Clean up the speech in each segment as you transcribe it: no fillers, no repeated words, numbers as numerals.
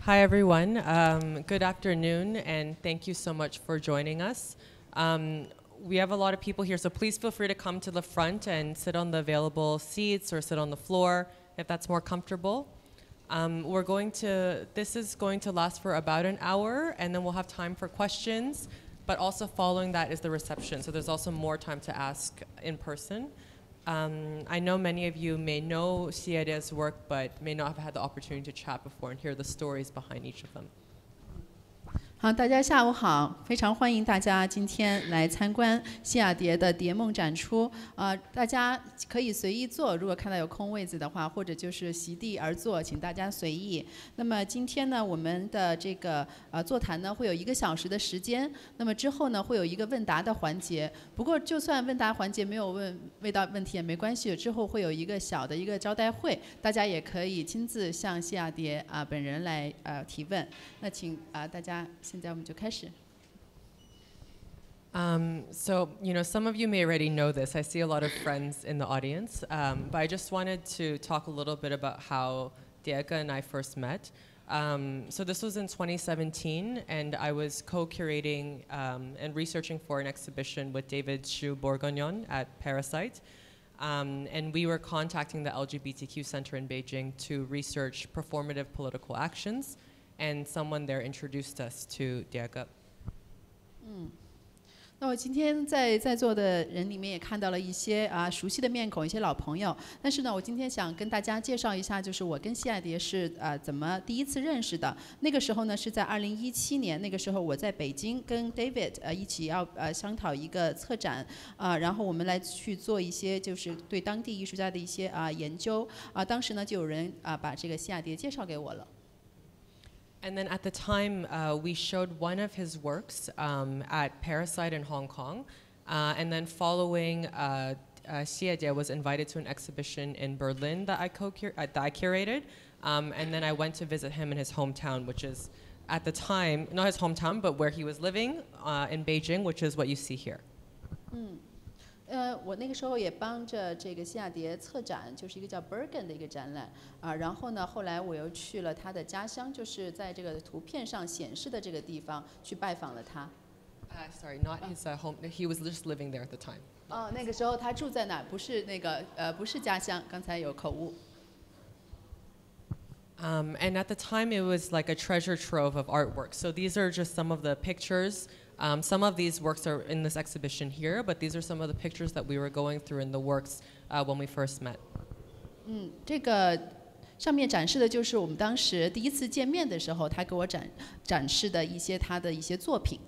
Hi, everyone. Good afternoon, and thank you so much for joining us. We have a lot of people here, so please feel free to come to the front and sit on the available seats or sit on the floor if that's more comfortable. This is going to last for about an hour, and then we'll have time for questions, but also following that is the reception, so there's also more time to ask in person. I know many of you may know Xiyadie's work, but may not have had the opportunity to chat before and hear the stories behind each of them. 好，大家下午好，非常欢迎大家今天来参观西雅蝶的蝶梦展出。大家可以随意坐，如果看到有空位子的话，或者就是席地而坐，请大家随意。那么今天呢，我们的这个座谈呢会有1个小时的时间。那么之后呢，会有一个问答的环节。不过就算问答环节没有问到问题也没关系，之后会有一个小的一个招待会，大家也可以亲自向西雅蝶本人来提问。那请大家。现在我们就开始。So, some of you may already know this. I see a lot of friends in the audience, but I just wanted to talk a little bit about how Diego and I first met. So this was in 2017, and I was co-curating and researching for an exhibition with David Xu Bourguignon at Parasite. And we were contacting the LGBTQ Center in Beijing to research performative political actions. And someone there introduced us to Diego. 那我今天在座的人里面也看到了一些熟悉的面孔，一些老朋友。但是呢，我今天想跟大家介绍一下，就是我跟西雅蝶是怎么第一次认识的。那个时候呢是在2017年，那个时候我在北京跟 David 一起要商讨一个策展然后我们来去做一些就是对当地艺术家的一些研究当时呢就有人把这个西雅蝶介绍给我了。And then at the time, we showed one of his works at Parasite in Hong Kong. And then following, Xiyadie was invited to an exhibition in Berlin that I curated. And then I went to visit him in his hometown, which is at the time, not his hometown, but where he was living in Beijing, which is what you see here. 我那个时候也帮着这个西雅蝶策展，就是一个叫 Bergen 的一个展览然后呢，后来我又去了他的家乡，就是在这个图片上显示的这个地方去拜访了他。Sorry, not his home. He was just living there at the time. 那个时候他住在哪？不是那个不是家乡，刚才有口误。And at the time, it was like a treasure trove of artwork. So these are just some of the pictures. Some of these works are in this exhibition here, but these are some of the pictures that we were going through in the works when we first met. 这个上面展示的就是我们当时第一次见面的时候，他给我展示的一些他的一些作品。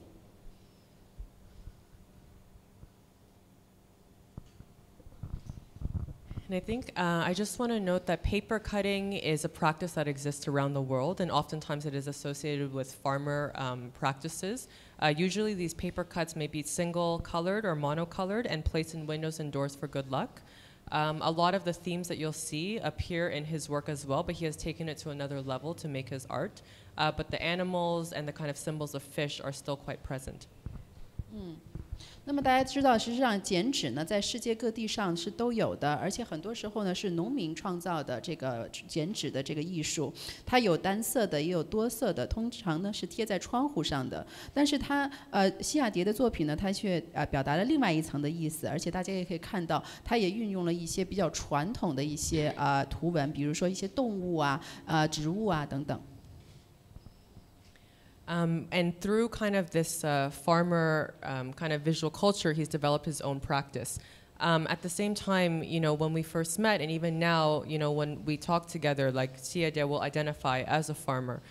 And I think I just want to note that paper cutting is a practice that exists around the world, and oftentimes it is associated with farmer practices. Usually these paper cuts may be single-colored or monocolored and placed in windows and doors for good luck. A lot of the themes that you'll see appear in his work as well, but he has taken it to another level to make his art. But the animals and the kind of symbols of fish are still quite present. 那么大家知道，实际上剪纸呢，在世界各地上是都有的，而且很多时候呢是农民创造的这个剪纸的这个艺术，它有单色的，也有多色的，通常呢是贴在窗户上的。但是它西雅蝶的作品呢，它却表达了另外一层的意思，而且大家也可以看到，它也运用了一些比较传统的一些图文，比如说一些动物植物等等。And through kind of this farmer kind of visual culture, he's developed his own practice. At the same time, when we first met, and even now, when we talk together, like Xiyadie will identify as a farmer.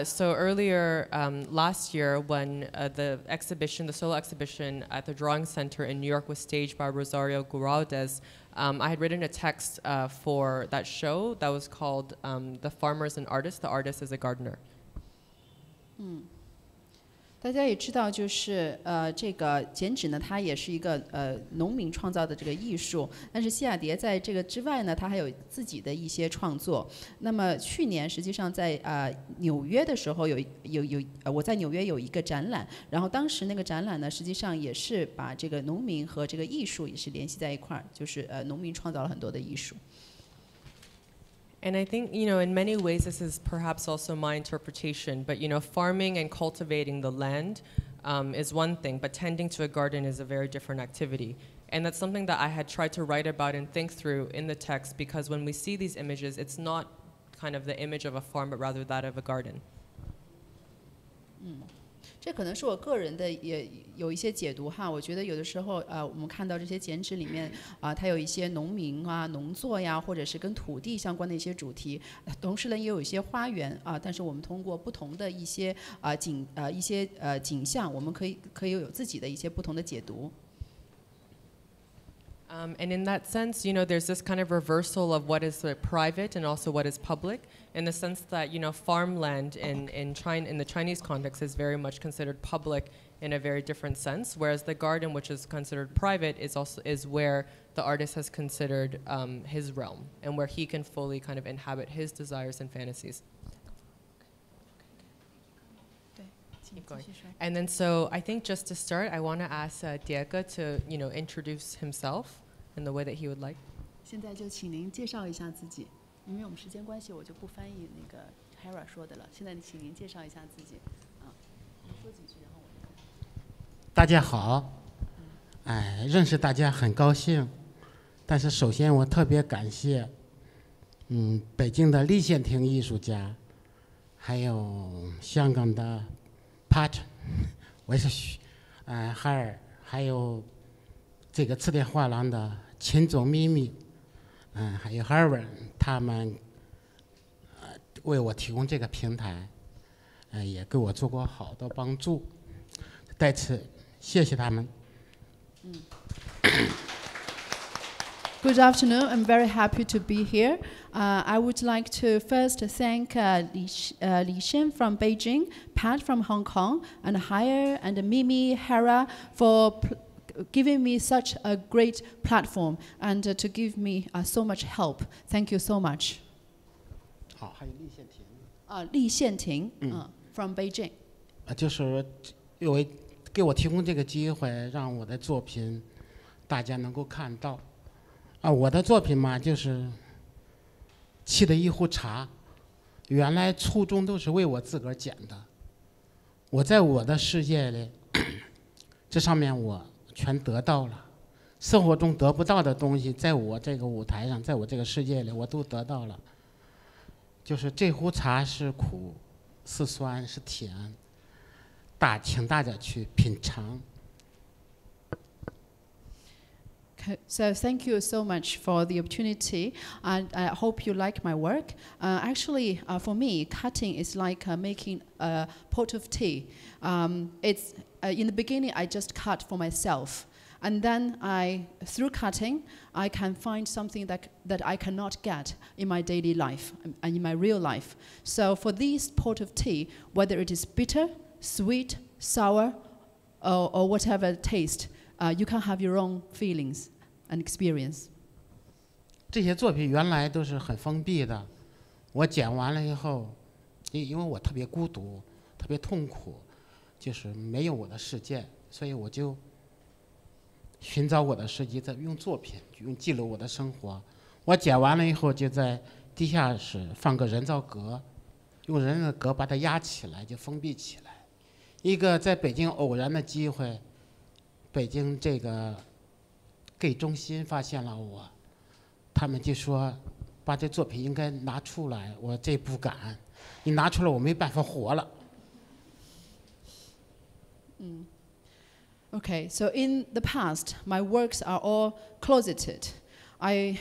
So earlier last year, when the solo exhibition at the Drawing Center in New York was staged by Rosario Guraldez, I had written a text for that show that was called The Farmer is an Artist, the Artist is a Gardener. 大家也知道，就是这个剪纸呢，它也是一个农民创造的这个艺术。但是西雅蝶在这个之外呢，它还有自己的一些创作。那么去年实际上在纽约的时候我在纽约有一个展览，然后当时那个展览呢，实际上也是把这个农民和这个艺术也是联系在一块儿，就是农民创造了很多的艺术。And I think, in many ways, this is perhaps also my interpretation, but, farming and cultivating the land is one thing, but tending to a garden is a very different activity. And that's something that I had tried to write about and think through in the text, because when we see these images, it's not kind of the image of a farm, but rather that of a garden. 这可能是我个人的也有一些解读哈，我觉得有的时候我们看到这些剪纸里面它有一些农民啊、农作呀，或者是跟土地相关的一些主题，同时呢也有一些花园但是我们通过不同的一些景象，我们可以有自己的一些不同的解读。And in that sense, there's this kind of reversal of what is private and also what is public, in the sense that, farmland in the Chinese context is very much considered public in a very different sense, whereas the garden, which is considered private, is where the artist has considered his realm and where he can fully kind of inhabit his desires and fantasies. Keep going. And then so I think just to start, I want to ask Diego to introduce himself in the way that he would like. 现在就请您介绍一下自己，因为我们时间关系，我就不翻译那个 Hera 说的了。现在请您介绍一下自己，您说几句，然后我。大家好，认识大家很高兴，但是首先我特别感谢，北京的立宪亭艺术家，还有香港的 Pat， 我是哈尔，还有这个词典画廊的秦总秘密，还有 Hera， 他们为我提供这个平台，也给我做过好多帮助，在此谢谢他们。Good afternoon. I'm very happy to be here. I would like to first thank Li Shen from Beijing, Pat from Hong Kong, and Hera and Mimi Hera for giving me such a great platform and to give me so much help. Thank you so much. 好，还有立宪亭。立宪亭，from Beijing. 就是因为给我提供这个机会，让我的作品大家能够看到。我的作品嘛，就是沏的一壶茶，原来初衷都是为我自个儿剪的。我在我的世界里，这上面我全得到了，生活中得不到的东西，在我这个舞台上，在我这个世界里，我都得到了。就是这壶茶是苦，是酸，是甜，请大家去品尝。So thank you so much for the opportunity, and I hope you like my work. Actually, for me, cutting is like making a pot of tea. It's in the beginning, I just cut for myself, and then through cutting, I can find something that I cannot get in my daily life and in my real life. So for this pot of tea, whether it is bitter, sweet, sour, or whatever taste, you can have your own feelings and experience. 这些作品原来都是很封闭的，我剪完了以后，因为我特别孤独，特别痛苦，就是没有我的世界，所以我就寻找我的世界，在用作品用记录我的生活。我剪完了以后，就在地下室放个人造革，用人造革把它压起来，就封闭起来。一个在北京偶然的机会，北京这个 gay 中心发现了我，他们就说把这作品应该拿出来，我这不敢，你拿出来我没办法活了。Okay, so in the past, my works are all closeted. I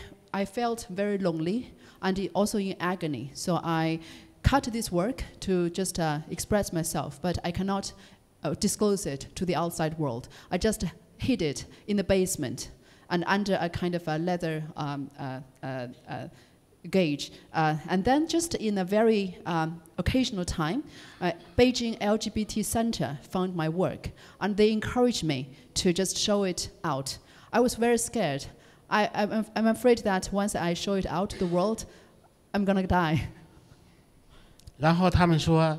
felt very lonely and also in agony. So I cut this work to just express myself, but I cannot disclose it to the outside world. I just hid it in the basement and under a kind of a leather gauge. And then just in a very occasional time, Beijing LGBT Center found my work, and they encouraged me to just show it out. I was very scared. I'm afraid that once I show it out to the world, I'm gonna die. 然后他们说：“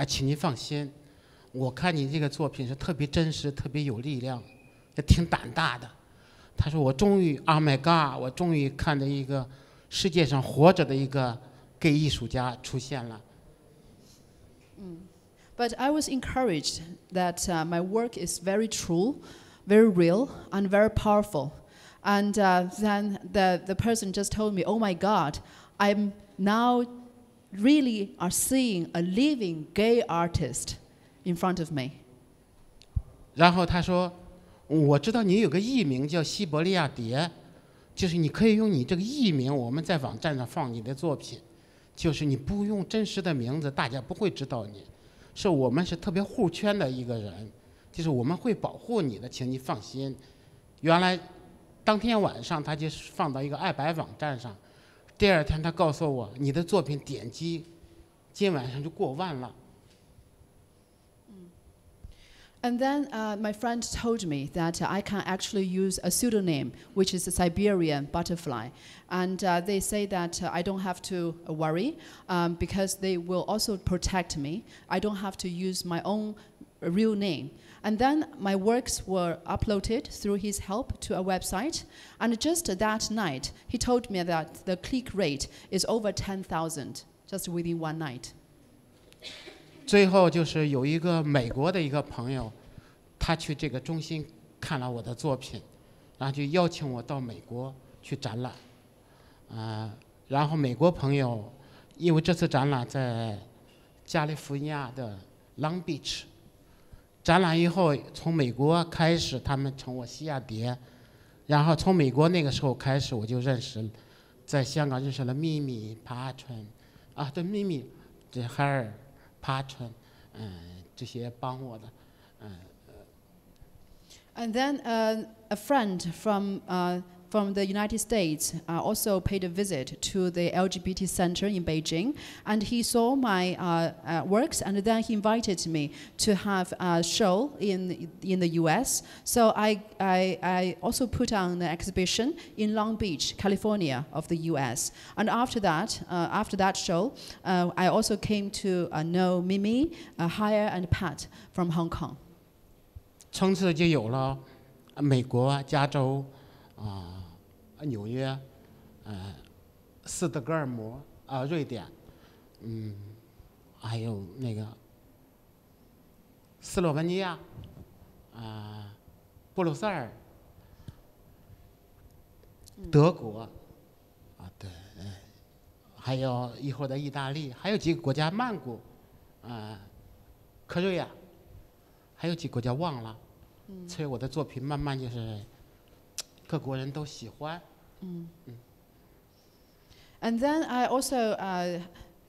请您放心，我看你这个作品是特别真实、特别有力量，也挺胆大的。”他说：“我终于 ，Oh my God！ 我终于看到一个世界上活着的一个 gay 艺术家出现了。But I was encouraged that my work is very true, very real, and very powerful. And then the person just told me, "Oh my God, I'm now really are seeing a living gay artist in front of me." 然后他说：“我知道你有个艺名叫西伯利亚蝶，就是你可以用你这个艺名，我们在网站上放你的作品，就是你不用真实的名字，大家不会知道你。是我们是特别护圈的一个人，就是我们会保护你的，请你放心。”原来当天晚上他就放到一个爱白网站上，第二天他告诉我，你的作品点击今晚上就过万了。And then my friend told me that I can actually use a pseudonym, which is a Siberian butterfly. And they say that I don't have to worry because they will also protect me. I don't have to use my own real name. And then my works were uploaded through his help to a website. And just that night, he told me that the click rate is over 10,000 just within one night. 最后就是有一个美国的一个朋友，他去这个中心看了我的作品，然后就邀请我到美国去展览，然后美国朋友，因为这次展览在加利福尼亚的 Long Beach， 展览以后从美国开始，他们称我西亚蝶，然后从美国那个时候开始，我就认识，在香港认识了咪咪、爬春，对咪咪，这海尔。爬春，这些帮我的，And then a friend from the United States also paid a visit to the LGBT center in Beijing, and he saw my works, and then he invited me to have a show in the U.S. So I also put on the exhibition in Long Beach, California, of the U.S. And after that show, I also came to know Mimi, Hera, and Pat from Hong Kong. 从此就有了美国、加州、纽约、斯德哥尔摩、瑞典，还有那个斯洛文尼亚、布鲁塞尔、德国，对，还有一会儿的意大利，还有几个国家，曼谷，科瑞亚，还有几个国家忘了。所以我的作品慢慢就是各国人都喜欢。And then I also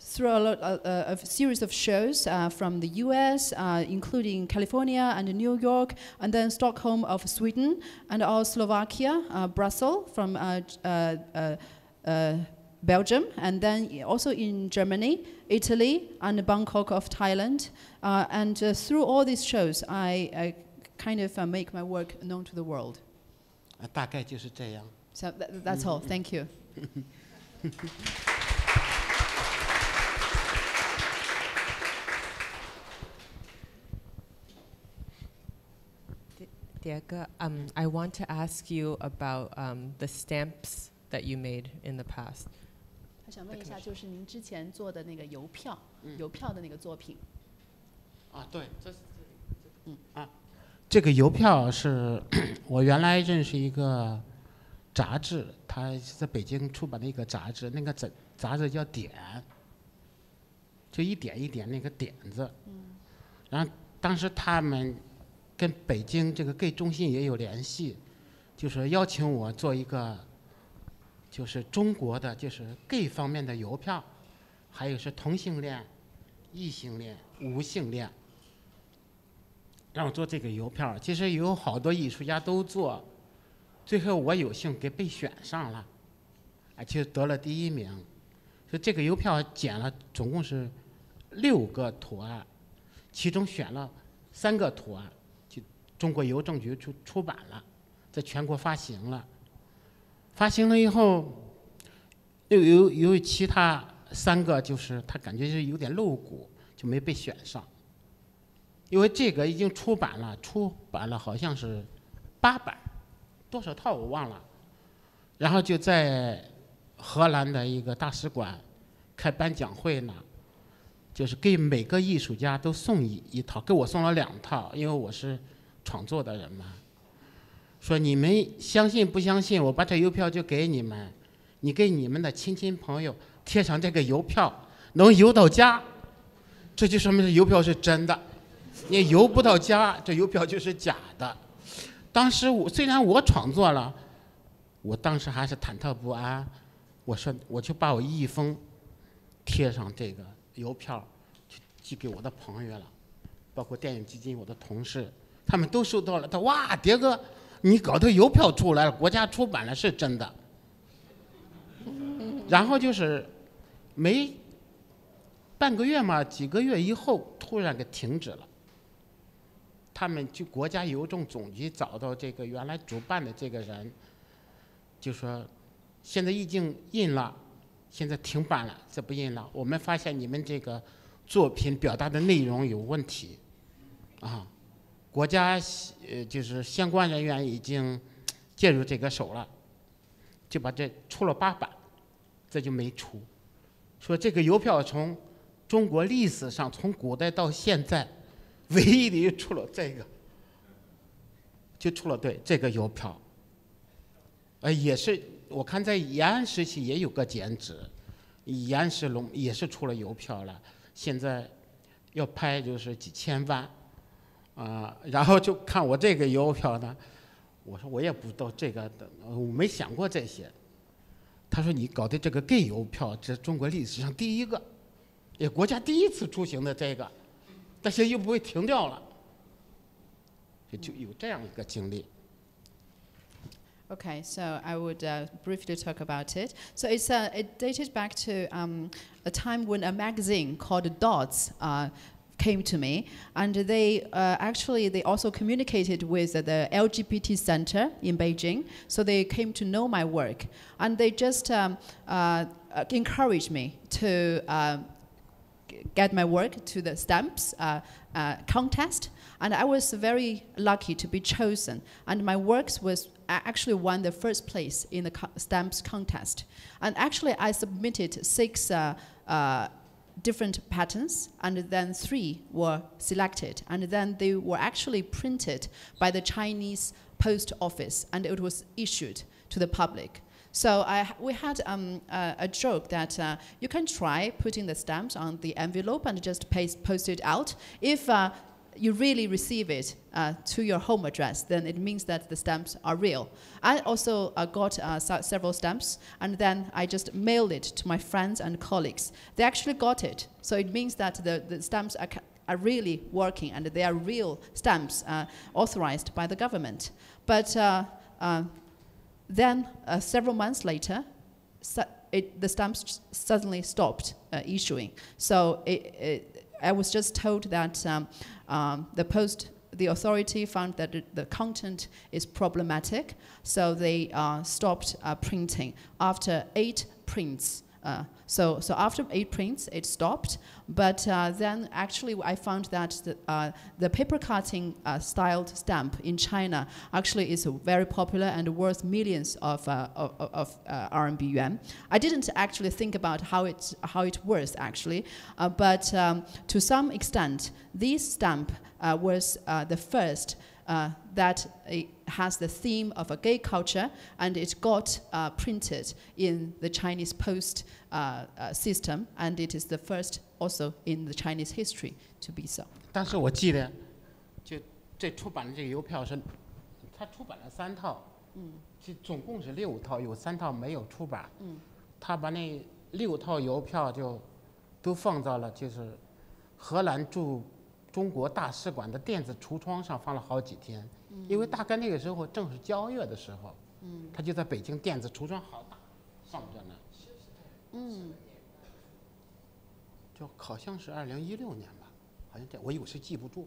through a series of shows from the U.S., including California and New York, and then Stockholm of Sweden, and also Slovakia, Brussels from Belgium, and then also in Germany, Italy, and Bangkok of Thailand. And through all these shows, I kind of make my work known to the world. 大概就是这样。So that's all. Thank you. 第二个, I want to ask you about the stamps that you made in the past. 他想问一下，就是您之前做的那个邮票的那个作品。对，这个邮票是我原来认识一个杂志，他在北京出版的一个杂志，那个杂志叫点，就一点一点那个点字。然后当时他们跟北京这个 gay 中心也有联系，就是邀请我做一个，就是中国的就是 gay 方面的邮票，还有是同性恋、异性恋、无性恋。让我做这个邮票，其实有好多艺术家都做，最后我有幸给被选上了，就得了第1名。所以这个邮票剪了，总共是6个图案，其中选了3个图案，就中国邮政局出版了，在全国发行了。发行了以后，有其他3个就是他感觉是有点露骨，就没被选上。因为这个已经出版了好像是8版，多少套我忘了。然后就在荷兰的一个大使馆开颁奖会呢，就是给每个艺术家都送一套，给我送了2套，因为我是创作的人嘛。说你们相信不相信？我把这邮票就给你们，你给你们的亲戚朋友贴上这个邮票，能邮到家，这就说明这邮票是真的。你邮不到家，这邮票就是假的。当时虽然我创作了，我当时还是忐忑不安。我说我就把我一封贴上这个邮票，就寄给我的朋友了，包括电影基金我的同事，他们都收到了。他哇，蝶哥，你搞的邮票出来了，国家出版了，是真的。然后就是没半个月嘛，几个月以后突然给停止了。他们就国家邮政总局找到这个原来主办的这个人，就说现在已经印了，现在停办了，这不印了。我们发现你们这个作品表达的内容有问题，啊，国家就是相关人员已经介入这个手了，就把这出了8版，这就没出。说这个邮票从中国历史上从古代到现在，唯一的就出了这个，就出了对这个邮票。也是我看在延安时期也有个剪纸，延安石龙也是出了邮票了，现在要拍就是几千万，然后就看我这个邮票呢，我说我也不知道这个的，我没想过这些。他说你搞的这个 gay 邮票，这是中国历史上第一个，也国家第一次出行的这个，但是又不会停掉了，就有这样一个经历。Okay, so I would briefly talk about it. So it dated back to a time when a magazine called Dots came to me, and they also communicated with the LGBT Center in Beijing. So they came to know my work, and they just encouraged me to get my work to the stamps contest, and I was very lucky to be chosen. And my works was actually won the first place in the stamps contest. And actually, I submitted 6 different patterns, and then 3 were selected, and then they were actually printed by the Chinese post office, and it was issued to the public. So we had a joke that you can try putting the stamps on the envelope and just post it out. If you really receive it to your home address, then it means that the stamps are real. I also got several stamps, and then I just mailed it to my friends and colleagues. They actually got it. So it means that the stamps are really working, and they are real stamps authorized by the government. But then several months later, the stamps suddenly stopped issuing. So I was just told that the authority found that the content is problematic, so they stopped printing after 8 prints. So after 8 prints, it stopped. But then actually I found that the paper cutting styled stamp in China actually is very popular and worth millions of RMB yuan. I didn't actually think about how it works actually, but to some extent, this stamp was the first that has the theme of a gay culture, and it got printed in the Chinese post system, and it is the first also in the Chinese history to be so. 但是我记得，就这出版的这个邮票是，他出版了3套，就总共是6套，有3套没有出版。他把那6套邮票就都放到了就是荷兰驻中国大使馆的电子橱窗上，放了好几天。因为大概那个时候正是交月的时候，他就在北京电子橱窗好大放着呢。就好像是2016年吧，好像这我有时记不住。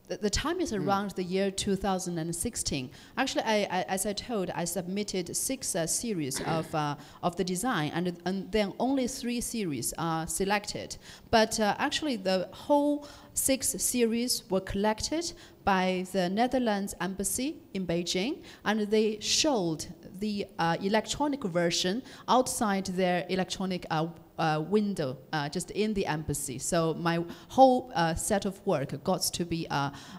The time is around the year 2016. Actually, as I told, I submitted 6 series of the design, and then only 3 series are selected. But actually, the whole 6 series were collected by the Netherlands Embassy in Beijing, and they showed the electronic version outside their electronic window, just in the embassy. So my whole set of work got to be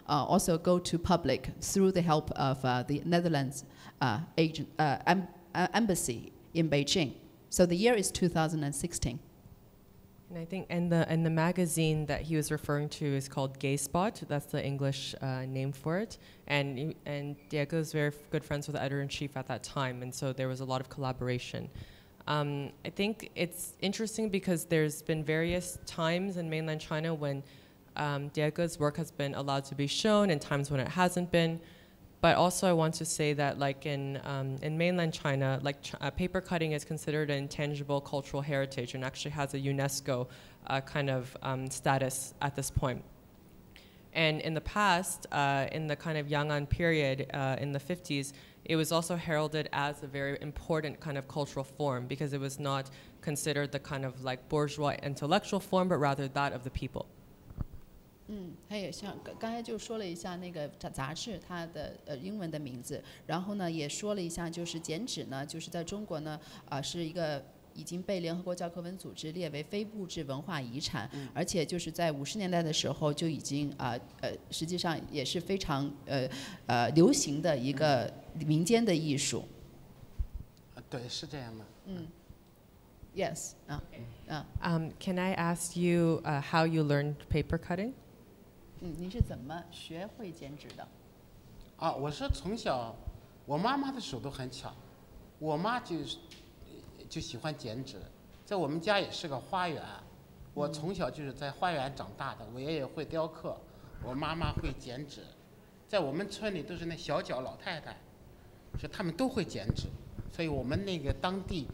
also go to public through the help of the Netherlands embassy in Beijing. So the year is 2016. And I think and the magazine that he was referring to is called Gay Spot. That's the English name for it. And Diego is very good friends with the editor-in-chief at that time, and so there was a lot of collaboration. I think it's interesting because there's been various times in mainland China when Diego's work has been allowed to be shown and times when it hasn't been. But also I want to say that like in mainland China, like paper cutting is considered an intangible cultural heritage and actually has a UNESCO kind of status at this point. And in the past, in the kind of Yang'an period in the 50s, it was also heralded as a very important kind of cultural form because it was not considered the kind of like bourgeois intellectual form, but rather that of the people. 他也像刚才就说了一下那个杂志它的英文的名字，然后呢也说了一下就是剪纸呢，就是在中国呢是一个已经被联合国教科文组织列为非物质文化遗产，而且就是在50年代的时候就已经实际上也是非常流行的一个民间的艺术。对，是这样的。Yes. Can I ask you how you learned paper cutting? 您是怎么学会剪纸的？我是从小，我妈妈的手都很巧，我妈就喜欢剪纸，在我们家也是个花园，我从小就是在花园长大的，我爷爷会雕刻，我妈妈会剪纸，在我们村里都是那小脚老太太，是他们都会剪纸，所以我们那个当地，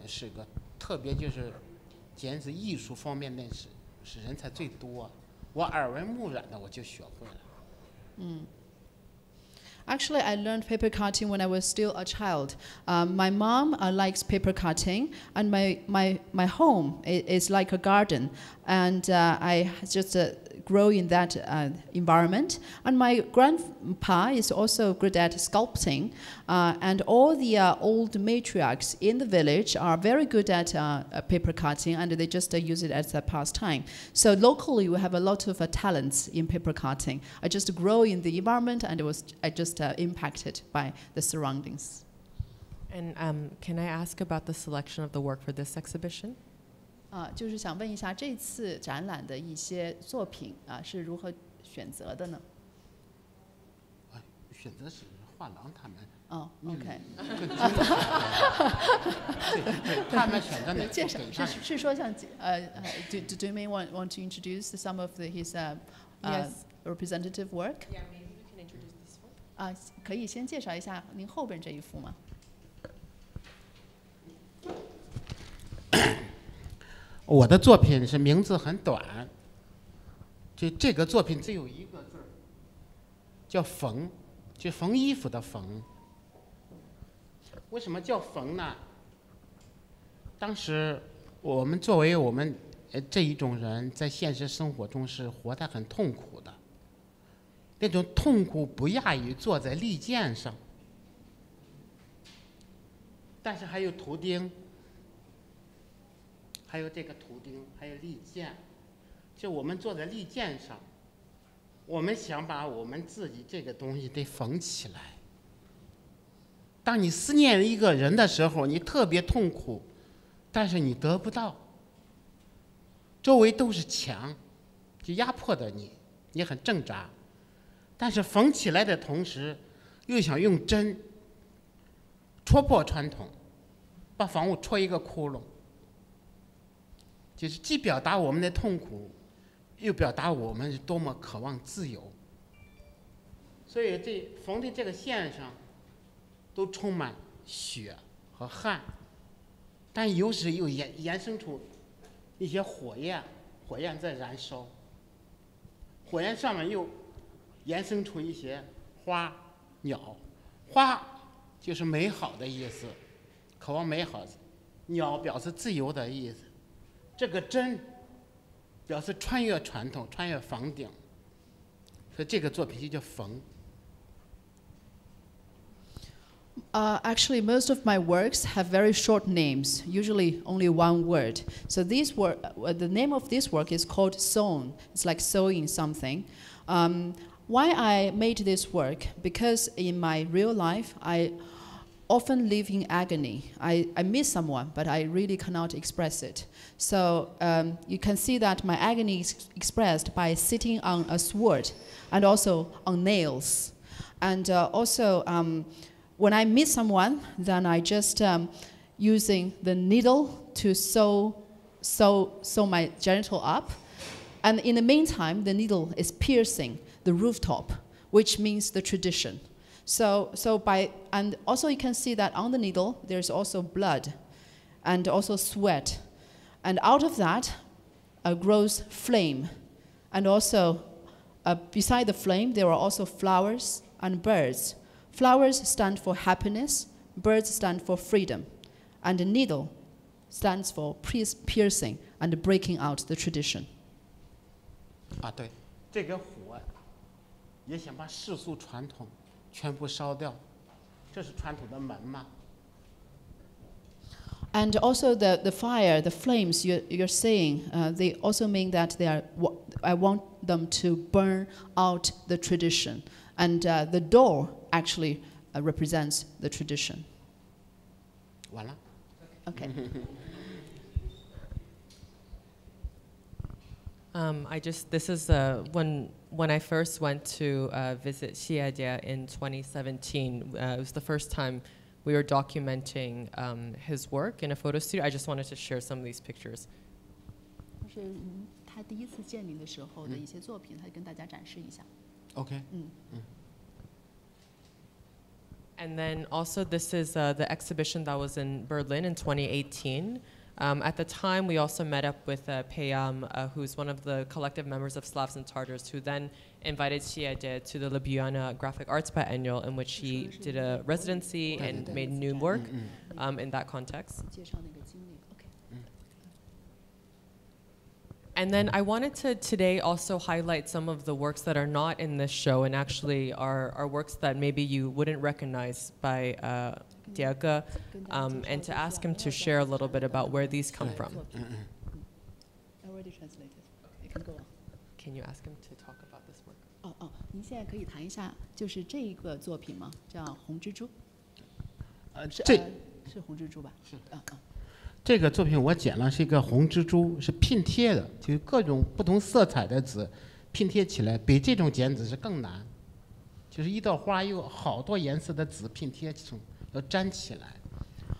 是个特别就是剪纸艺术方面那是人才最多。我耳闻目染的我就学会了。Actually, I learned paper cutting when I was still a child. My mom likes paper cutting, and my home is like a garden, and I just grow in that environment. And my grandpa is also good at sculpting, and all the old matriarchs in the village are very good at paper cutting, and they just use it as a pastime. So locally, we have a lot of talents in paper cutting. I just grow in the environment, and I just impacted by the surroundings. And can I ask about the selection of the work for this exhibition? 就是想问一下这次展览的一些作品是如何选择的呢？选择是画廊他们。OK。对，他们选择哪个？介绍是说像do you mean want to introduce some of his representative work? Yeah, maybe we can introduce this one. 可以先介绍一下您后边这一幅吗？我的作品是名字很短，就这个作品只有一个字，叫缝，就缝衣服的缝。为什么叫缝呢？当时我们作为我们这一种人，在现实生活中是活得很痛苦的，那种痛苦不亚于坐在利剑上，但是还有图钉。还有这个图钉，还有利剑，就我们坐在利剑上，我们想把我们自己这个东西得缝起来。当你思念一个人的时候，你特别痛苦，但是你得不到，周围都是墙，就压迫着你，你很挣扎。但是缝起来的同时，又想用针戳破传统，把房屋戳一个窟窿。就是既表达我们的痛苦，又表达我们多么渴望自由。所以这缝的这个线上，都充满血和汗，但有时又延伸出一些火焰，火焰在燃烧，火焰上面又延伸出一些花鸟，花就是美好的意思，渴望美好；鸟表示自由的意思。这个针表示穿越传统，穿越房顶，所以这个作品就叫缝。Actually, most of my works have very short names, usually only one word. So the name of this work is called sewn. It's like sewing something. Why I made this work? Because in my real life, I often live in agony. I miss someone, but I really cannot express it. So you can see that my agony is expressed by sitting on a sword and also on nails. And also, when I meet someone, then I just using the needle to sew my genital up. And in the meantime, the needle is piercing the rooftop, which means the tradition. And also you can see that on the needle, there's also blood and also sweat. And out of that grows flame. And also, beside the flame, there are also flowers and birds. Flowers stand for happiness, birds stand for freedom, and the needle stands for piercing and breaking out the tradition. 啊，对，这个火也想把世俗传统全部烧掉，这是传统的门嘛。And also the fire, the flames you're seeing, they also mean that I want them to burn out the tradition. And the door actually represents the tradition. 完了。Okay. This is when I first went to visit Xiyadie in 2017. It was the first time we were documenting his work in a photo studio. I just wanted to share some of these pictures. 是他第一次见您的时候的一些作品，他跟大家展示一下。OK。And then also this is the exhibition that was in Berlin in 2018. At the time, we also met up with Peyam, who's one of the collective members of Slavs and Tartars, who then invited Xiyadie to the Ljubljana Graphic Arts Biennial, in which he did a residency and made new work in that context. And then I wanted to today also highlight some of the works that are not in this show and actually are works that maybe you wouldn't recognize by Diego, and to ask him to share a little bit about where these come from. Already translated. You can go on. Can you ask him to talk about this work? 哦，您现在可以谈一下，就是这一个作品吗？叫红蜘蛛。是红蜘蛛吧？是。这个作品我剪了是一个红蜘蛛，是拼贴的，就是各种不同色彩的纸拼贴起来，比这种剪纸是更难。就是一道花有好多颜色的纸拼贴成，要粘起来。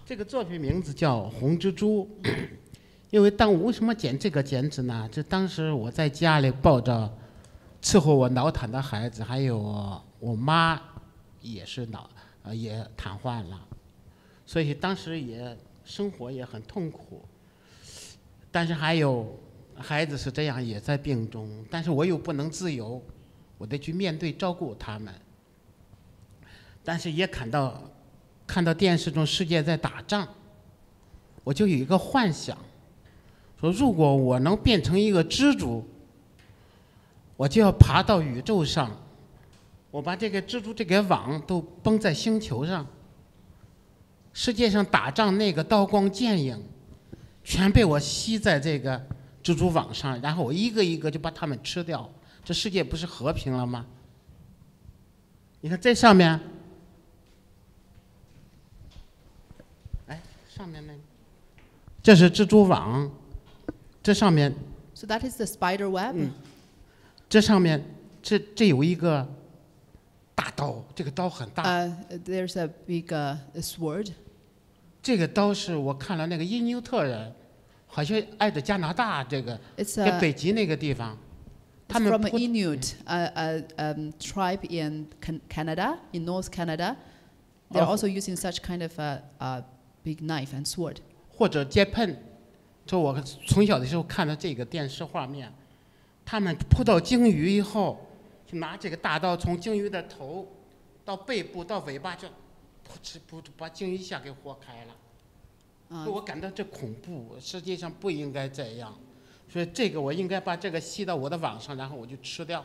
这个作品名字叫《红蜘蛛》，因为我为什么剪这个剪纸呢？就当时我在家里抱着伺候我脑瘫的孩子，还有我妈也是也瘫痪了，所以当时生活也很痛苦，但是还有孩子是这样也在病中，但是我又不能自由，我得去面对照顾他们。但是也看到电视中世界在打仗，我就有一个幻想，说如果我能变成一个蜘蛛，我就要爬到宇宙上，我把这个蜘蛛这个网都绷在星球上。世界上打仗那个刀光剑影，全被我吸在这个蜘蛛网上，然后我一个一个就把它们吃掉，这世界不是和平了吗？你看这上面，哎，上面那个，这是蜘蛛网，这上面。So that is the spider web. 这上面这有一个大刀，这个刀很大。There's a big sword. 这个刀是我看了那个因纽特人，好像挨着加拿大这个，在北极那个地方，他们 from Inuit, tribe in Canada, in North Canada. They're also using such kind of a big knife and sword. 或者接喷，就我从小的时候看到这个电视画面，他们扑到鲸鱼以后，就拿这个大刀从鲸鱼的头到背部到尾巴就。把鲸鱼一下给活开了，我感到这恐怖，实际上不应该这样，所以这个我应该把这个吸到我的网上，然后我就吃掉。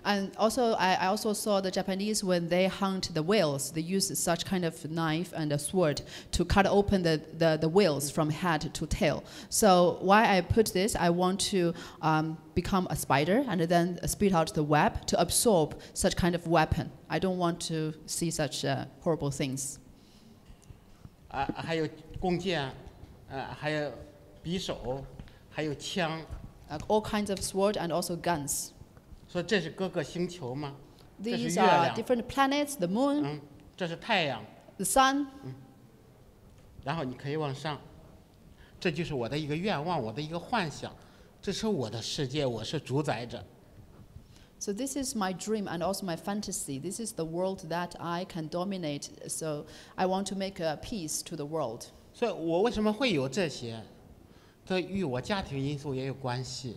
And also, I also saw the Japanese, when they hunt the whales, they use such kind of knife and a sword to cut open the whales from head to tail. So why I put this, I want to become a spider and then spit out the web to absorb such kind of weapon. I don't want to see such horrible things. 还有弓箭，还有匕首，还有枪。All kinds of sword and also guns. 说这是各个星球吗？这是 These 月 are 亮。 different planets, the moon, 这是太阳。 the sun. 然后你可以往上，这就是我的一个愿望，我的一个幻想，这是我的世界，我是主宰者。 So this is my dream and also my fantasy. This is the world that I can dominate. So I want to make a peace to the world. 所以我为什么会有这些，这与我家庭因素也有关系。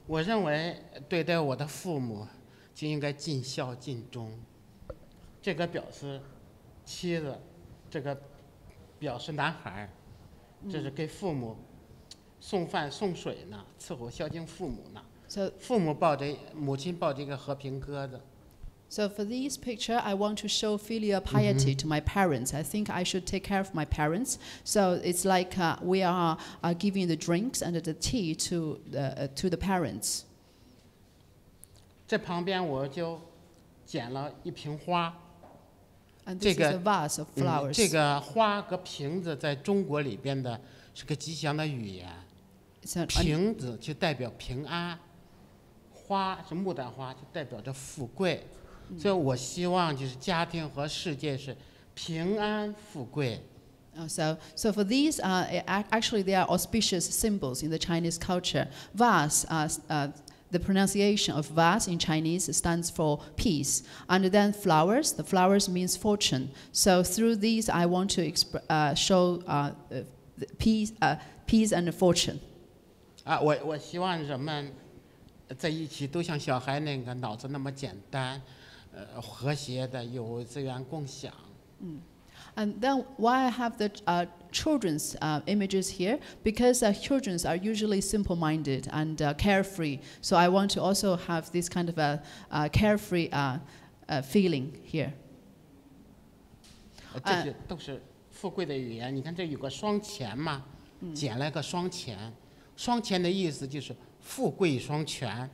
我认为对待我的父母就应该尽孝尽忠，这个表示妻子，这个表示男孩，这是给父母送饭送水呢，伺候孝敬父母呢。 So 父母亲抱着一个和平鸽子。 So for this picture, I want to show filial piety to my parents. I think I should take care of my parents. So it's like we are giving the drinks and the tea to the parents. 这旁边我就捡了一瓶花。 And this is a vase of flowers. 这个花和瓶子在中国里边的是个吉祥的语言。瓶子就代表平安，花是牡丹花，就代表着富贵。所以我希望就是家庭和世界是平安富贵。So for these, actually they are auspicious symbols in the Chinese culture. Vase, the pronunciation of vase in Chinese stands for peace. And then flowers, the flowers means fortune. So through these, I want to show peace and fortune. 我希望人们在一起都像小孩那个脑子那么简单，和谐的有资源共享。And then why I have the children's images here? Because children are usually simple-minded and carefree. So I want to also have this kind of a carefree feeling here. 这些都是富贵的语言。你看这有个双钱嘛，捡了个双钱。双钱的意思就是富贵双全。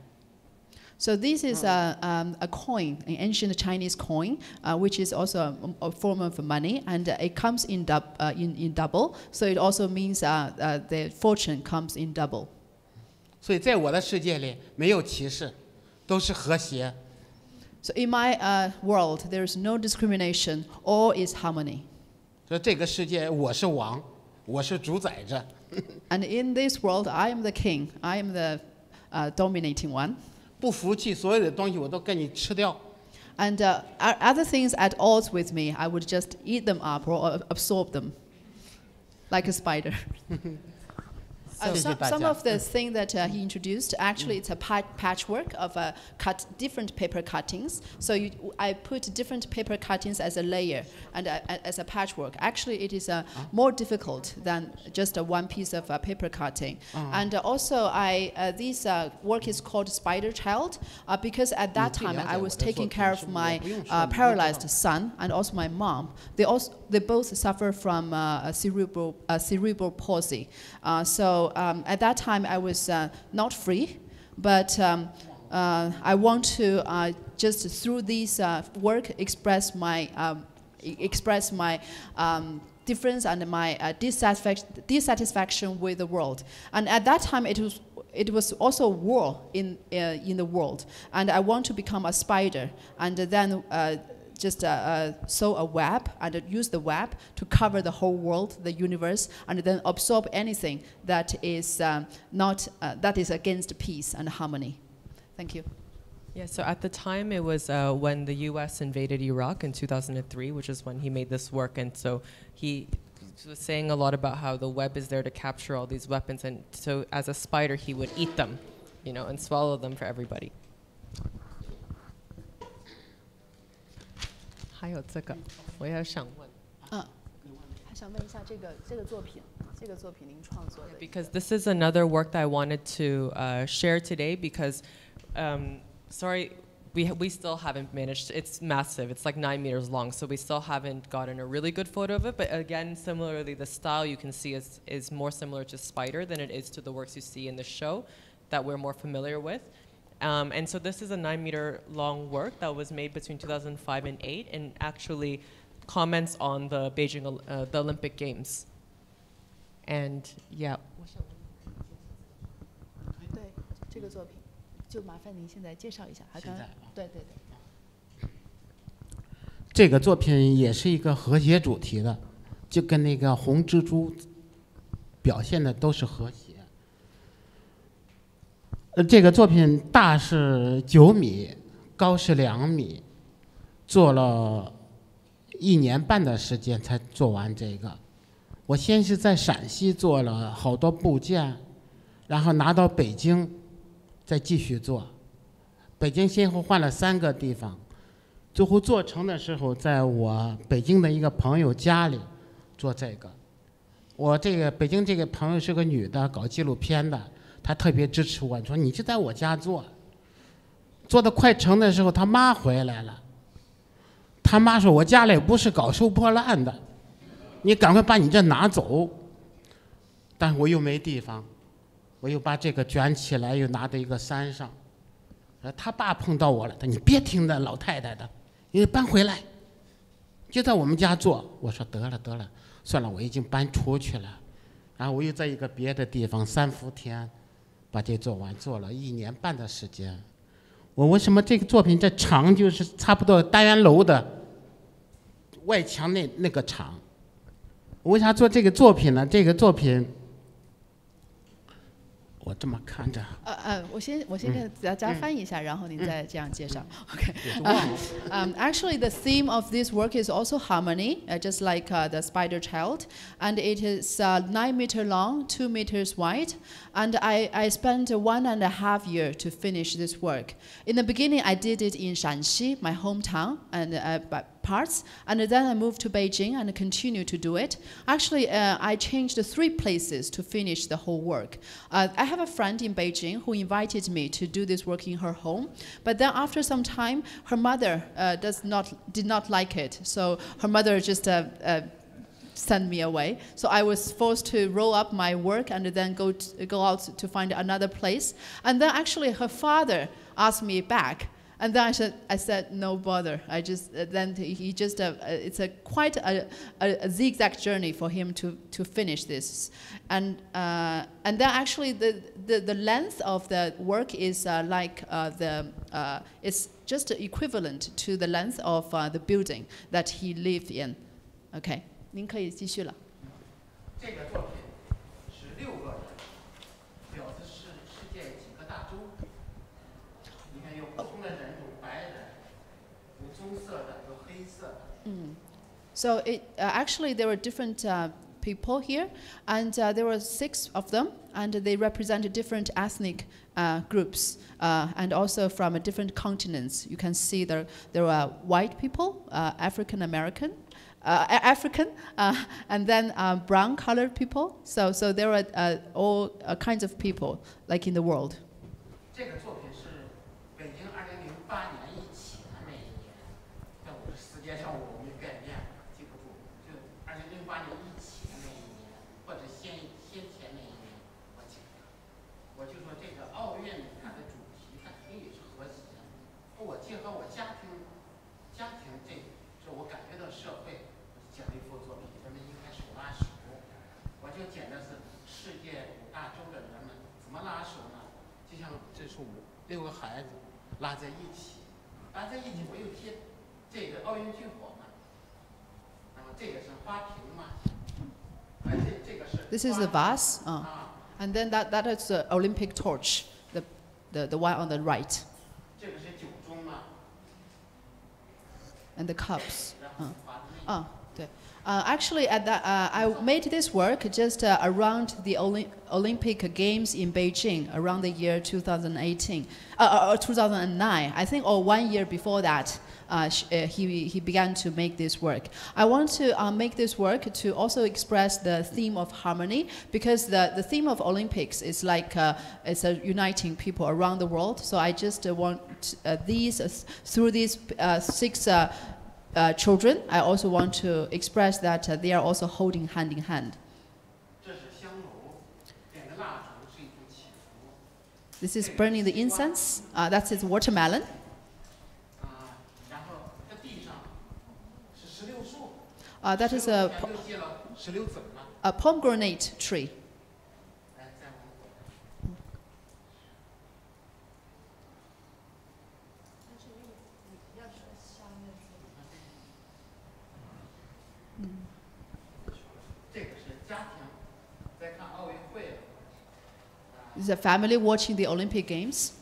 So this is a coin, an ancient Chinese coin, which is also a form of money, and it comes in double. So it also means the fortune comes in double. 所以在我的世界里没有歧视，都是和谐。So in my world, there is no discrimination. All is harmony. 所以这个世界我是王，我是主宰着。And in this world, I am the king. I am the dominating one. 不服气，所有的东西我都跟你吃掉。And other things at odds with me, I would just eat them up or absorb them, like a spider. Some of the things that he introduced, actually, it's a patchwork of different paper cuttings. So I put different paper cuttings as a layer and as a patchwork. Actually, it is more difficult than just one piece of paper cutting. And also, this work is called Spider Child because at that time I was taking care of my paralyzed son and also my mom. They both suffer from cerebral palsy. So at that time, I was not free, but I want to just through this work express my difference and my dissatisfaction with the world. And at that time, it was also war in the world, and I want to become a spider, and then just sew a web and use the web to cover the whole world, the universe, and then absorb anything that is that is against peace and harmony. Thank you. Yeah, so at the time it was when the U.S. invaded Iraq in 2003, which is when he made this work, and so he was saying a lot about how the web is there to capture all these weapons, and so as a spider he would eat them, and swallow them for everybody. 还有这个，我也想问。还想问一下这个作品您创作的。Because this is another work that I wanted to share today because, sorry, we still haven't managed. It's massive. It's like 9 meters long, so we still haven't gotten a really good photo of it. But again, similarly, the style you can see is more similar to Spider than it is to the works you see in the show that we're more familiar with. And so this is a 9 meter long work that was made between 2005 and 2008, and actually comments on the Beijing the Olympic Games. And yeah. 对这个作品，就麻烦您现在介绍一下。还刚对对对。这个作品也是一个和谐主题的，就跟那个红蜘蛛表现的都是和谐。这个作品大是9米，高是2米，做了1年半的时间才做完这个。我先是在陕西做了好多部件，然后拿到北京，再继续做。北京先后换了3个地方，最后做成的时候，在我北京的一个朋友家里做这个。我这个北京这个朋友是个女的，搞纪录片的。他特别支持我，说你就在我家做。做的快成的时候，他妈回来了。他妈说：“我家里不是搞收破烂的，你赶快把你这拿走。”但是我又没地方，我又把这个卷起来，又拿到一个山上。他爸碰到我了，他说：“你别听那老太太的，你搬回来，就在我们家做。”我说：“得了，算了，我已经搬出去了。”然后我又在一个别的地方3伏天。把这做完，做了1年半的时间。我为什么这个作品这长就是差不多单元楼的外墙那个长？我为啥做这个作品呢？这个作品我这么看着。我先给大家翻译一下，然后您再这样介绍。Okay. Actually, the theme of this work is also harmony, just like the Spider Child, and it is 9 meters long, 2 meters wide, and I spent 1.5 years to finish this work. In the beginning, I did it in Shanxi, my hometown, and parts, and then I moved to Beijing and continued to do it. Actually, I changed 3 places to finish the whole work. I have a friend in Beijing who invited me to do this work in her home, but then after some time, her mother did not like it, so her mother just sent me away. So I was forced to roll up my work and then go out to find another place. And then actually her father asked me back. And then I said no bother. Then he just it's quite a zigzag journey for him to finish this, and then actually the length of the work is it's just equivalent to the length of the building that he lived in. Okay, 您可以继续了。这个作品是6个人，表的是世界几个大洲。你看有不同的人，有白人，有棕色的，有黑色的。So actually there were different people here, and there were 6 of them, and they represented different ethnic groups, and also from different continents. You can see there were white people, African American, African, and then brown colored people. So there were all kinds of people, like in the world. 这个作品是北京2008年一起的那一年，在我的时间上我没概念，记不住，就2008年一起的那一年，或者先前那一年，我记得。我就说这个奥运它的主题，它肯定也是和谐。我结合我家庭这我感觉到社会，剪了一幅作品，咱们应该手拉手。我就剪的是世界5大洲的人们怎么拉手呢？就像这是6个孩子拉在一起，我又贴这个奥运巨火嘛，然后这个是花瓶嘛，这个是。This is the vase, and then that is the Olympic torch, the one on the right. 这个是酒盅嘛。And the cups. 对。Actually, at that, I made this work just around the Olympic Games in Beijing around the year 2018, or 2009, I think, or 1 year before that. He began to make this work. I want to make this work to also express the theme of harmony, because the theme of Olympics is like it's uniting people around the world. So I just want through these 6 children, I also want to express that they are also holding hand in hand. This is burning the incense. That's its watermelon. That is a pomegranate tree. This is a family watching the Olympic Games.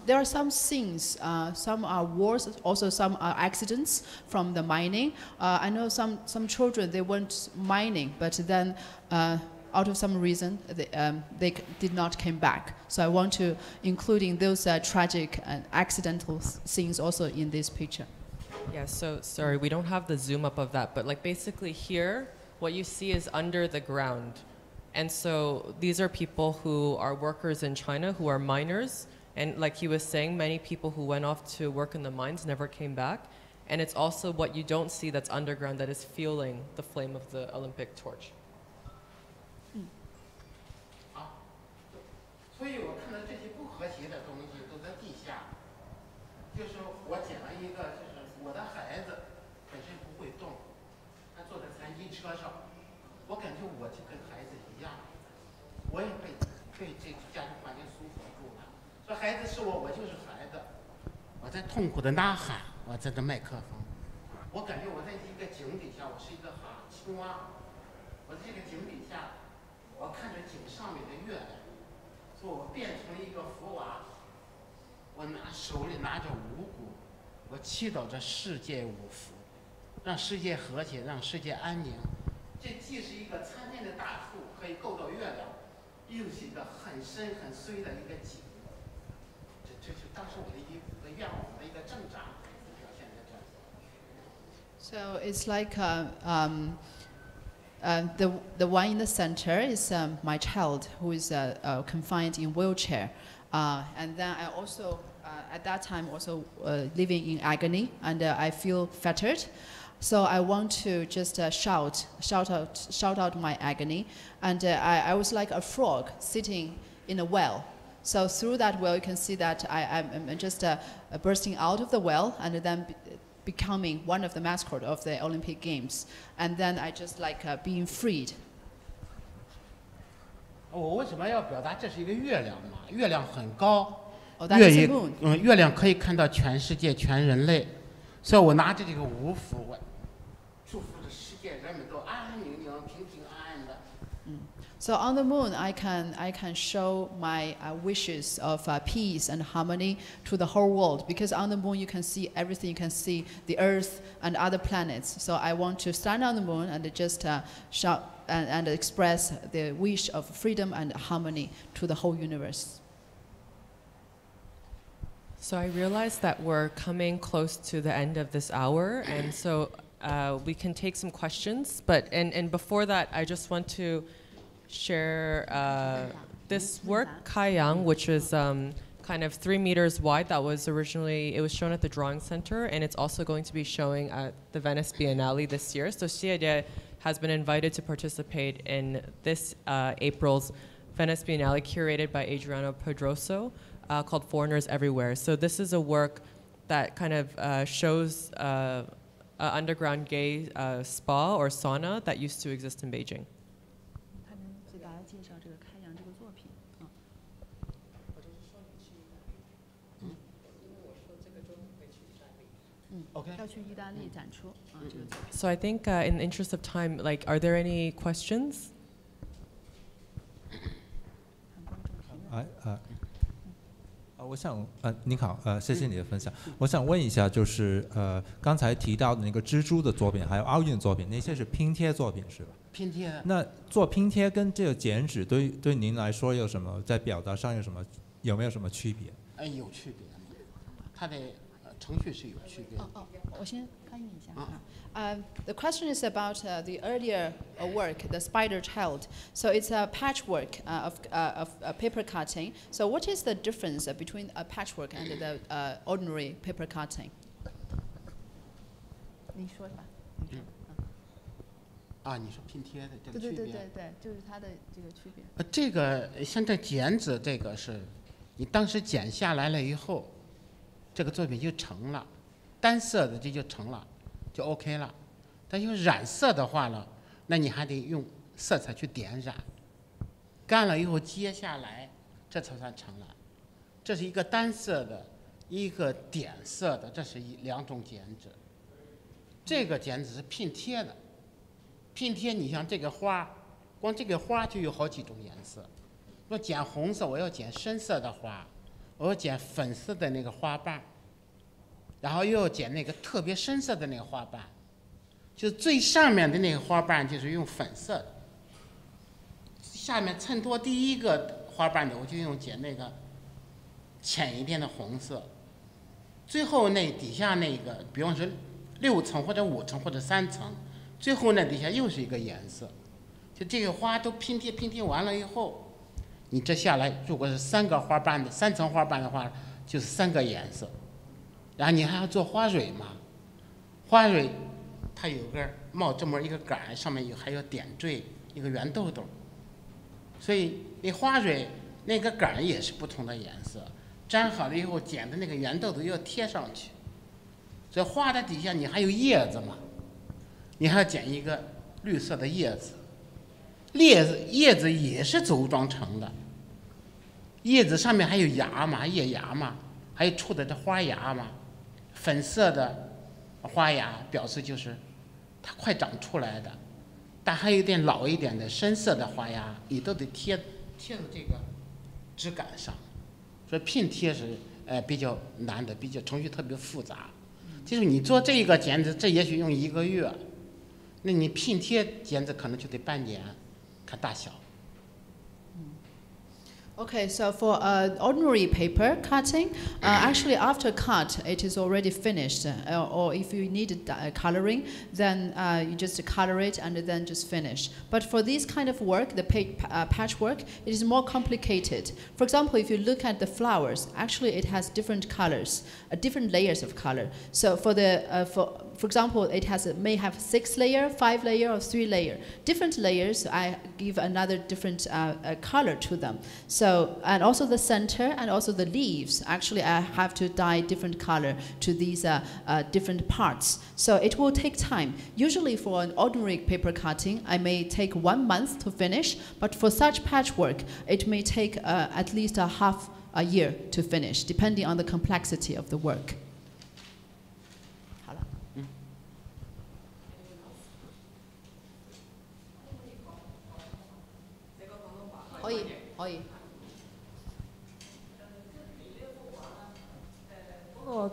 There are some scenes, some are wars, also some are accidents from the mining. I know some children, they went mining, but then out of some reason, they did not come back. So I want to including those tragic and accidental scenes also in this picture. Yeah, so sorry, we don't have the zoom up of that, but like basically here, what you see is under the ground. And so these are people who are workers in China, who are miners. And like he was saying, many people who went off to work in the mines never came back. And it's also what you don't see that's underground that is fueling the flame of the Olympic torch. So it's like the one in the center is my child who is confined in wheelchair, and then I also at that time also living in agony, and I feel fettered. So I want to just shout out my agony, and I was like a frog sitting in a well. So through that well, you can see that I'm just bursting out of the well, and then becoming one of the mascot of the Olympic Games, and then I just like being freed. 我为什么要表达这是一个月亮嘛？月亮很高， that is the moon. 月亮可以看到全世界、全人类，所以我拿着这个五福，我祝福着世界人们都安安宁宁、平平安安的。 So on the moon, I can show my wishes of peace and harmony to the whole world, because on the moon you can see everything. You can see the Earth and other planets. So I want to stand on the moon and just shout and express the wish of freedom and harmony to the whole universe. So I realized that we're coming close to the end of this hour, and so we can take some questions. But and before that, I just want to share this work, Kaiyang, which is kind of 3 meters wide. That was originally, it was shown at the Drawing Center, and it's also going to be showing at the Venice Biennale this year. So Xiyadie has been invited to participate in this April's Venice Biennale, curated by Adriano Pedroso. called Foreigners Everywhere. So this is a work that kind of shows an underground gay spa or sauna that used to exist in Beijing. 他能给大家介绍这个开阳这个作品啊。OK 要去意大利展出啊这个作品。 So I think in the interest of time, like, are there any questions? 我想您好，谢谢你的分享。我想问一下，就是刚才提到的那个蜘蛛的作品，还有奥运的作品，那些是拼贴作品是吧？拼贴。那做拼贴跟这个剪纸对您来说有什么在表达上有没有什么区别？有区别，它的程序是有区别。我先翻译一下啊。The question is about the earlier work, the spider child. So it's a patchwork of paper cutting. So what is the difference between a patchwork and the ordinary paper cutting? 你说吧。你说拼贴的这个区别？对，就是它的这个区别。这个像这剪纸，这个是你当时剪下来了以后，这个作品就成了，单色的这就成了。就 OK 了，但用染色的话呢，那你还得用色彩去点染，干了以后接下来，这才算成了。这是一个单色的，一个点色的，这是两种剪纸。这个剪纸是拼贴的，拼贴你像这个花，光这个花就有好几种颜色。我剪红色，我要剪深色的花，我要剪粉色的那个花瓣。然后又要剪那个特别深色的那个花瓣，就是最上面的那个花瓣就是用粉色的，下面衬托第一个花瓣的我就用剪那个浅一点的红色，最后那底下那个，比方说6层或者5层或者3层，最后那底下又是一个颜色，就这个花都拼贴完了以后，你这下来如果是3层花瓣的话，就是3个颜色。然后你还要做花蕊嘛？花蕊它有个冒这么一个杆，上面还有点缀一个圆豆豆，所以那花蕊那个杆也是不同的颜色。粘好了以后，剪的那个圆豆豆又要贴上去。所以花的底下你还有叶子嘛？你还要剪一个绿色的叶子，叶子也是组装成的。叶子上面还有芽嘛，叶芽嘛，还有出的这花芽嘛。粉色的花芽表示就是它快长出来的，但还有点老一点的深色的花芽也都得贴到这个枝杆上，所以拼贴是比较难的，比较程序特别复杂。就是你做这个剪纸，这也许用1个月，那你拼贴剪纸可能就得半年，看大小。Okay, so for ordinary paper cutting, actually after cut, it is already finished. Or if you need coloring, then you just color it and then just finish. But for this kind of work, the patchwork, it is more complicated. For example, if you look at the flowers, actually it has different colors, different layers of color. So for example, it may have 6 layer, 5 layer, or 3 layer. Different layers, I give another different color to them. So, and also the center and also the leaves, actually I have to dye different color to these different parts. So it will take time. Usually for an ordinary paper cutting, I may take 1 month to finish, but for such patchwork, it may take at least half a year to finish, depending on the complexity of the work. 可以。嗰個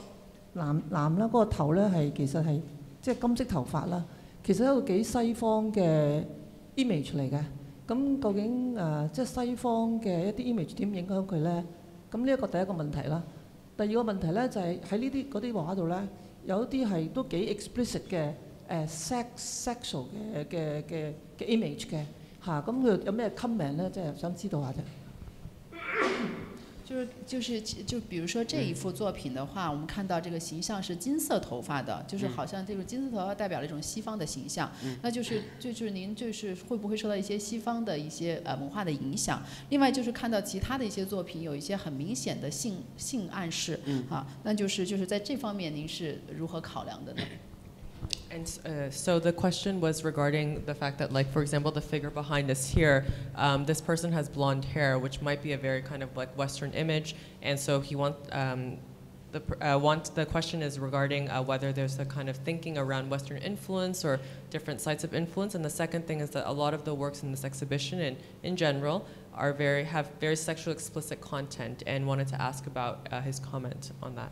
男啦，嗰個頭咧其實係即係金色頭髮啦，其實一個幾西方嘅 image 嚟嘅。咁究竟即係西方嘅一啲 image 點影響佢咧？咁呢一個第一個問題啦。第二個問題咧就係喺嗰啲畫度咧，有一啲係都幾 explicit 嘅sexual 嘅 image 嘅。咁佢有咩 comment 咧？即係想知道下啫。就比如说这一幅作品的话，我们看到这个形象是金色头发的，就是好像这个金色头发代表了一种西方的形象。那就是您就是会不会受到一些西方的一些文化的影响？另外就是看到其他的一些作品有一些很明显的性暗示，那就是在这方面您是如何考量的呢？ And so the question was regarding the fact that, like, for example, the figure behind us here, this person has blonde hair, which might be a very kind of like Western image, and so he the question is regarding whether there's a kind of thinking around Western influence or different sites of influence. And the second thing is that a lot of the works in this exhibition and in general are have very sexually explicit content, and wanted to ask about his comment on that.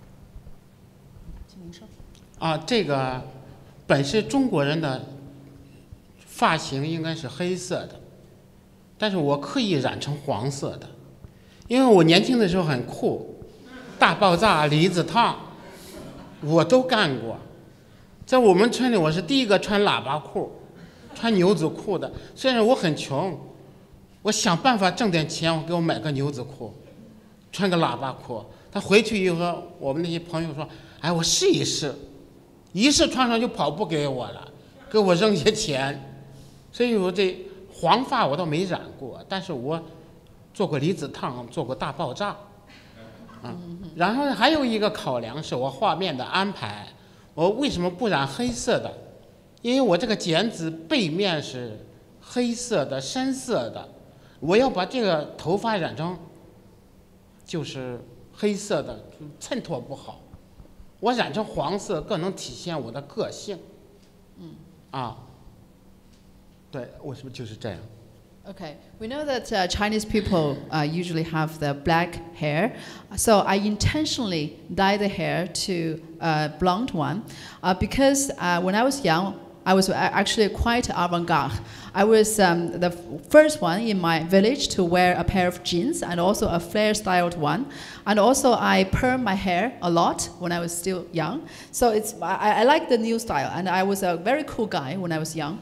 请您说。这个本是中国人的发型应该是黑色的，但是我刻意染成黄色的，因为我年轻的时候很酷，大爆炸、离子烫，我都干过。在我们村里，我是第一个穿喇叭裤、穿牛仔裤的。虽然我很穷，我想办法挣点钱，我给我买个牛仔裤，穿个喇叭裤。他回去以后，我们那些朋友说：“哎，我试一试。”一试穿上就跑步给我了，给我扔些钱，所以我这黄发我倒没染过，但是我做过离子烫，做过大爆炸，然后还有一个考量是我画面的安排，我为什么不染黑色的？因为我这个剪纸背面是黑色的、深色的，我要把这个头发染成就是黑色的，衬托不好。我染成黄色更能体现我的个性。对，我是不是就是这样？ Okay, we know that Chinese people usually have the black hair, so I intentionally dye the hair to blonde one because when I was young, I was actually quite avant-garde. I was the first one in my village to wear a pair of jeans and also a flare-styled one. And also I permed my hair a lot when I was still young. So I like the new style, and I was a very cool guy when I was young.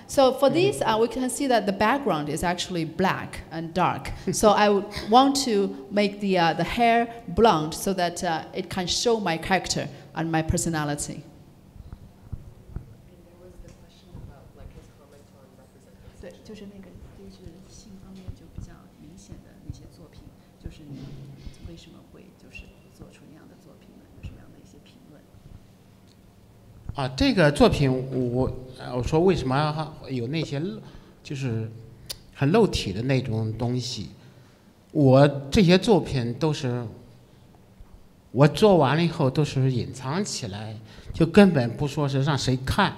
So for these, we can see that the background is actually black and dark. So I would want to make the hair blonde so that it can show my character and my personality. 对，就是那个，就是性方面就比较明显的那些作品，就是你为什么会就是做出那样的作品呢？有什么样的一些评论？这个作品我说为什么有那些就是很露体的那种东西？我这些作品都是我做完了以后都是隐藏起来，就根本不说是让谁看，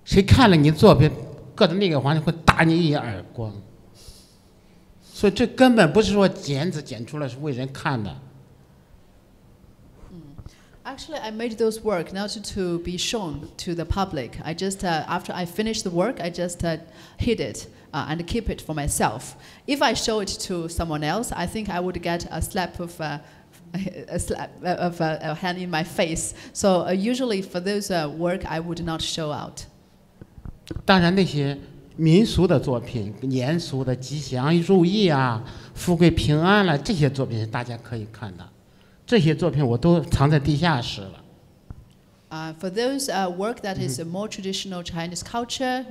谁看了你作品。搁在那个环境会打你一耳光，所以这根本不是说剪纸剪出来是为人看的。Actually, I made those work not to be shown to the public. I just after I finished the work, I just hid it and keep it for myself. If I show it to someone else, I think I would get a slap of a hand in my face. So usually for those work, I would not show out. 当然，那些民俗的作品、严肃的吉祥如意啊、富贵平安了，这些作品大家可以看的。这些作品我都藏在地下室了。For those work that is a more traditional Chinese culture,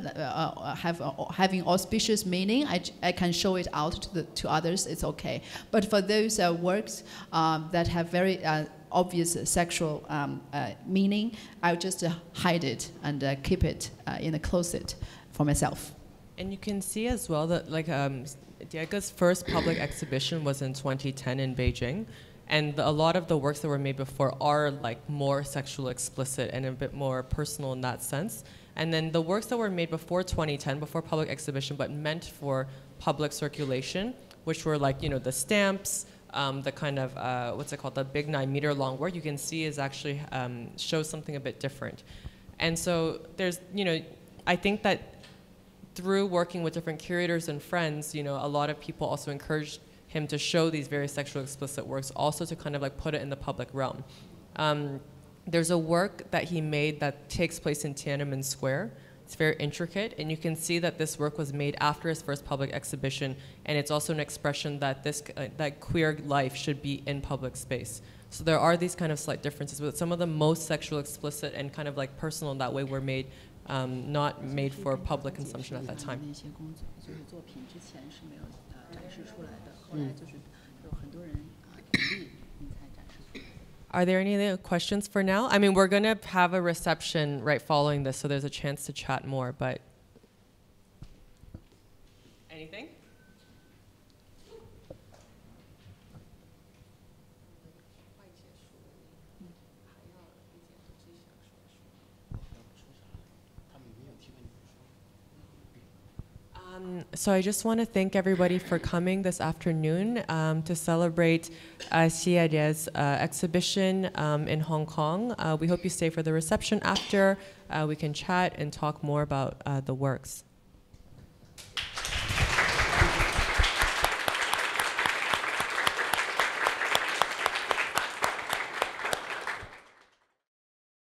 having auspicious meaning, I can show it out to others. It's okay. But for those works that have very obvious sexual meaning, I would just hide it and keep it in a closet for myself. And you can see as well that like Diega's first public exhibition was in 2010 in Beijing. And a lot of the works that were made before are like more sexually explicit and a bit more personal in that sense. And then the works that were made before 2010, before public exhibition, but meant for public circulation, which were like, you know, the stamps, the kind of, what's it called, the big 9-meter long work, you can see is actually shows something a bit different. And so there's, you know, I think that through working with different curators and friends, you know, a lot of people also encouraged him to show these very sexually explicit works, also to kind of like put it in the public realm. There's a work that he made that takes place in Tiananmen Square It's very intricate, and you can see that this work was made after his first public exhibition, and it's also an expression that that queer life should be in public space. So there are these kind of slight differences, but some of the most sexual, explicit, and kind of like personal in that way were made, not made for public consumption at that time. Are there any other questions for now? I mean, we're going to have a reception right following this, so there's a chance to chat more, but anything? So I just want to thank everybody for coming this afternoon to celebrate Xiyadie's exhibition in Hong Kong. We hope you stay for the reception after. We can chat and talk more about the works.